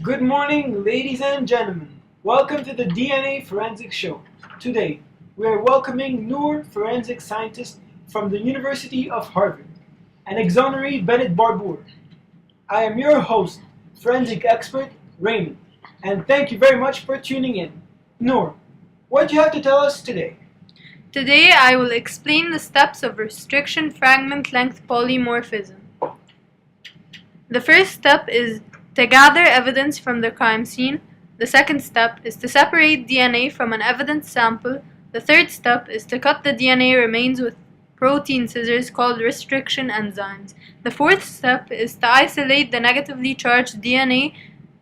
Good morning, ladies and gentlemen. Welcome to the DNA Forensic Show. Today, we are welcoming Noor, forensic scientist from the University of Harvard, and exoneree Bennett Barbour. I am your host, forensic expert Raymond, and thank you very much for tuning in. Noor, what do you have to tell us today? Today I will explain the steps of restriction fragment length polymorphism. The first step is to gather evidence from the crime scene. The second step is to separate DNA from an evidence sample. The third step is to cut the DNA remains with protein scissors called restriction enzymes. The fourth step is to isolate the negatively charged DNA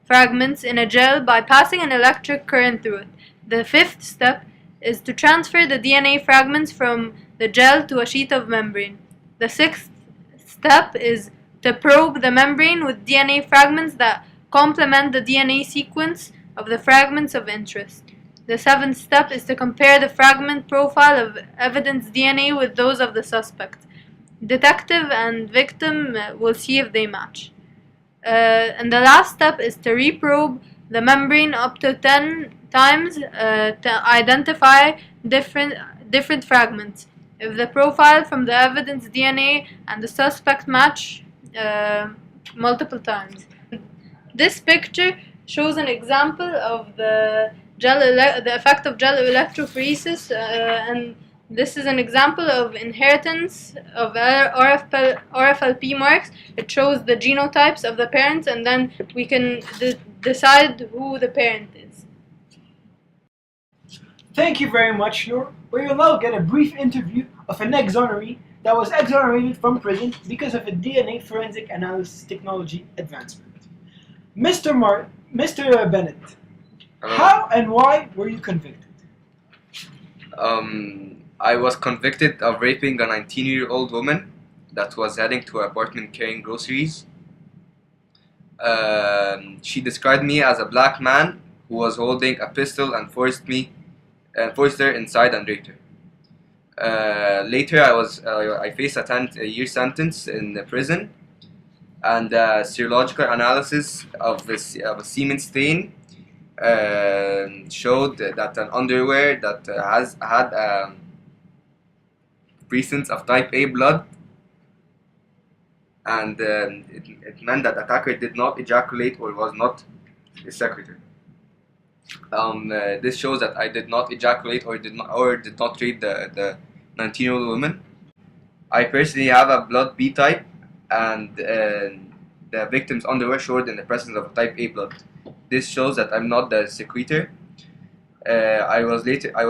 fragments in a gel by passing an electric current through it. The fifth step is to transfer the DNA fragments from the gel to a sheet of membrane. The sixth step is to probe the membrane with DNA fragments that complement the DNA sequence of the fragments of interest. The seventh step is to compare the fragment profile of evidence DNA with those of the suspect. Detective and victim will see if they match. And the last step is to reprobe the membrane up to 10 times to identify different fragments. If the profile from the evidence DNA and the suspect match multiple times. This picture shows an example of the effect of gel electrophoresis, and this is an example of inheritance of RFLP marks. It shows the genotypes of the parents, and then we can decide who the parent is. Thank you very much, Noor. We will now get a brief interview of an exoneree that was exonerated from prison because of a DNA forensic analysis technology advancement. Mr. Bennett, how and why were you convicted? I was convicted of raping a 19-year-old woman that was heading to her apartment carrying groceries. She described me as a black man who was holding a pistol and forced her inside and raped her. Later, I faced a 10-year sentence in the prison, and serological analysis of a semen stain showed that an underwear that had presence of type A blood, and it meant that the attacker did not ejaculate or was not a secretary. This shows that I did not ejaculate or did not rape the 19-year-old woman. I personally have a blood B type, and the victim's underwear showed in the presence of type A blood. This shows that I'm not the secretor. I was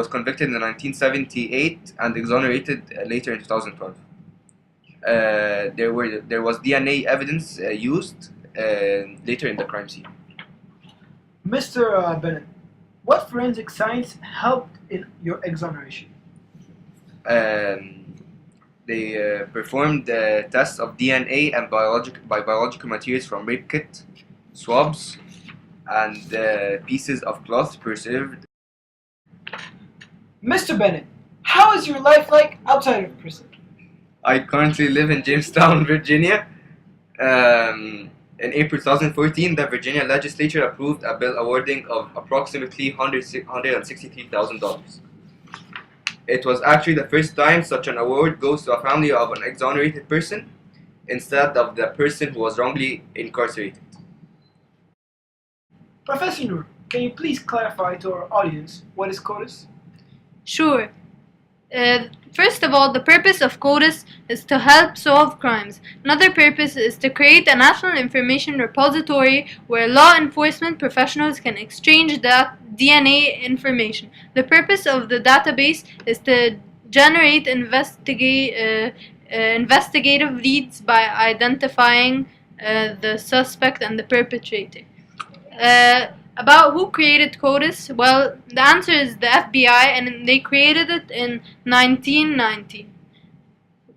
convicted in 1978 and exonerated later in 2012. There was DNA evidence used later in the crime scene. Mr. Bennett, what forensic science helped in your exoneration? They performed tests of DNA and biological materials from rape kit, swabs, and pieces of cloth preserved. Mr. Bennett, how is your life like outside of prison? I currently live in Jamestown, Virginia. In April 2014, the Virginia legislature approved a bill awarding of approximately $163,000. It was actually the first time such an award goes to a family of an exonerated person instead of the person who was wrongly incarcerated. Professor Noor, can you please clarify to our audience what is CODIS? Sure. First of all, the purpose of CODIS is to help solve crimes. Another purpose is to create a national information repository where law enforcement professionals can exchange DNA information. The purpose of the database is to generate investigative leads by identifying the suspect and the perpetrator. About who created CODIS? Well, the answer is the FBI, and they created it in 1990.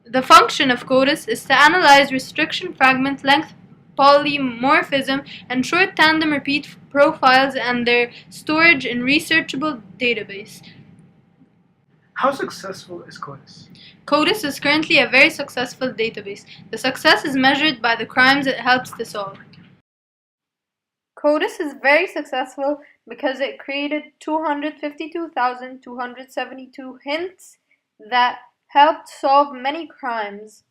The function of CODIS is to analyze restriction fragment length polymorphism and short tandem repeat profiles and their storage in researchable database. How successful is CODIS? CODIS is currently a very successful database. The success is measured by the crimes it helps to solve. CODIS is very successful because it created 252,272 hints that helped solve many crimes.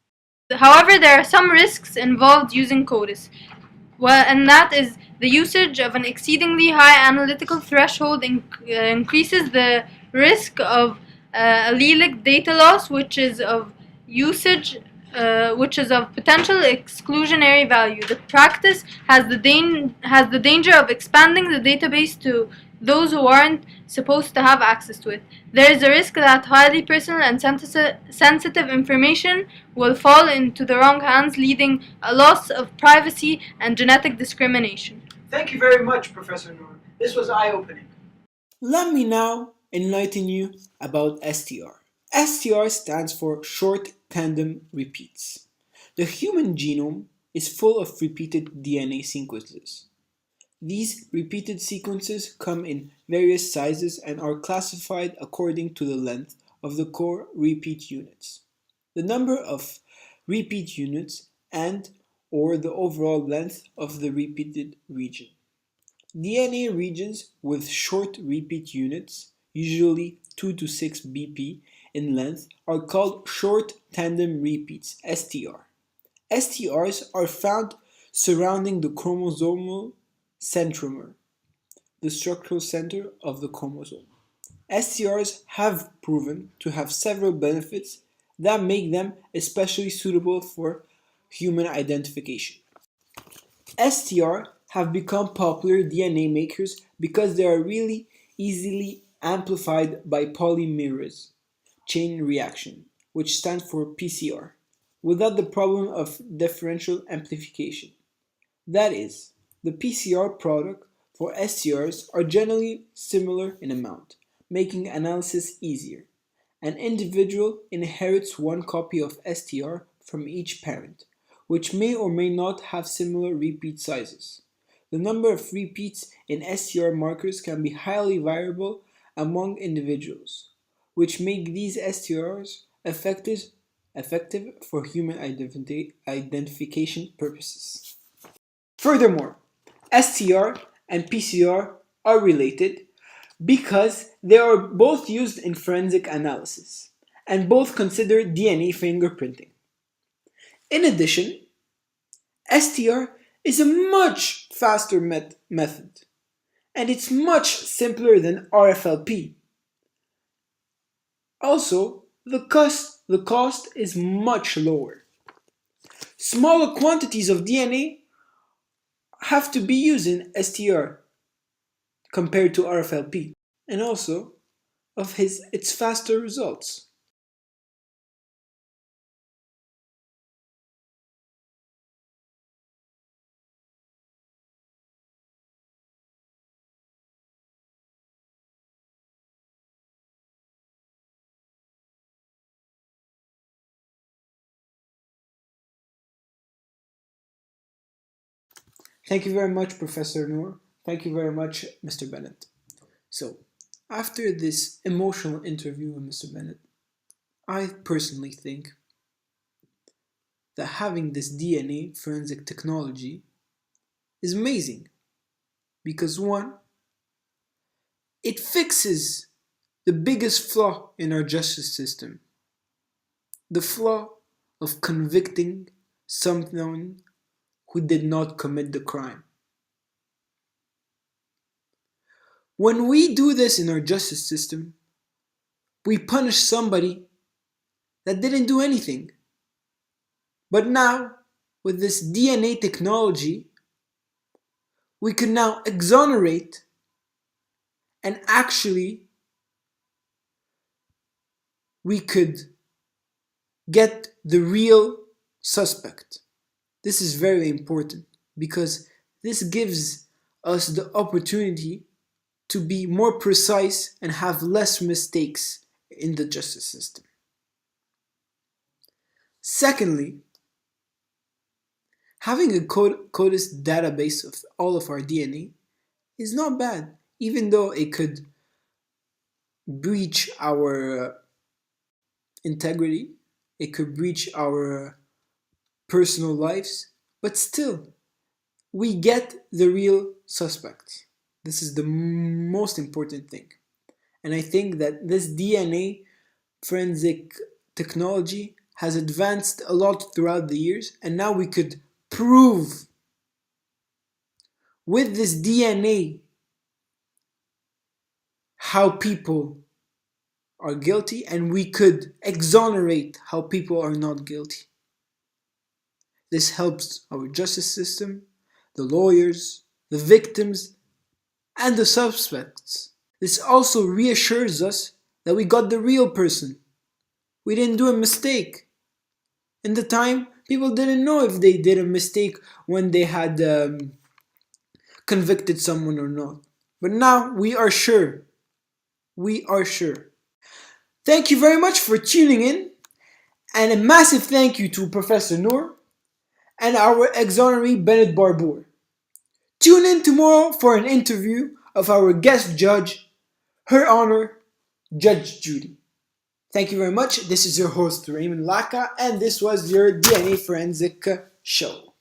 However, there are some risks involved using CODIS. And that is the usage of an exceedingly high analytical threshold increases the risk of allelic data loss, which is of usage, which is of potential exclusionary value. The practice has the danger of expanding the database to those who aren't supposed to have access to it. There is a risk that highly personal and sensitive information will fall into the wrong hands, leading a loss of privacy and genetic discrimination. Thank you very much, Professor Noor. This was eye-opening. Let me now enlighten you about STR. STR stands for short tandem repeats. The human genome is full of repeated DNA sequences. These repeated sequences come in various sizes and are classified according to the length of the core repeat units. The number of repeat units and or the overall length of the repeated region. DNA regions with short repeat units, usually 2 to 6 BP in length, are called short tandem repeats, STR. STRs are found surrounding the chromosomal centromere, the structural center of the chromosome. STRs have proven to have several benefits that make them especially suitable for human identification. STR have become popular DNA makers because they are really easily amplified by polymerase chain reaction, which stands for PCR, without the problem of differential amplification. That is, the PCR product for STRs are generally similar in amount, making analysis easier. An individual inherits one copy of STR from each parent, which may or may not have similar repeat sizes. The number of repeats in STR markers can be highly variable among individuals, which make these STRs effective for human identification purposes. Furthermore, STR and PCR are related because they are both used in forensic analysis and both consider DNA fingerprinting. In addition, STR is a much faster method and it's much simpler than RFLP. Also, the cost is much lower. Smaller quantities of DNA have to be used in STR compared to RFLP, and also of its faster results. Thank you very much, Professor Noor. Thank you very much, Mr. Bennett. So, after this emotional interview with Mr. Bennett, I personally think that having this DNA forensic technology is amazing because one, it fixes the biggest flaw in our justice system, the flaw of convicting someone who did not commit the crime. When we do this in our justice system, we punish somebody that didn't do anything. But now, with this DNA technology, we can now exonerate and actually we could get the real suspect. This is very important because this gives us the opportunity to be more precise and have less mistakes in the justice system. Secondly, having a CODIS database of all of our DNA is not bad, even though it could breach our integrity, it could breach our personal lives, but still, we get the real suspects. This is the most important thing. And I think that this DNA forensic technology has advanced a lot throughout the years, and now we could prove with this DNA how people are guilty, and we could exonerate how people are not guilty. This helps our justice system, the lawyers, the victims, and the suspects. This also reassures us that we got the real person. We didn't do a mistake. In the time, people didn't know if they did a mistake when they had convicted someone or not. But now we are sure. We are sure. Thank you very much for tuning in, and a massive thank you to Professor Noor and our exoneree Bennett Barbour. Tune in tomorrow for an interview of our guest judge, Her Honor, Judge Judy. Thank you very much. This is your host, Raymond Laka, and this was your DNA Forensic Show.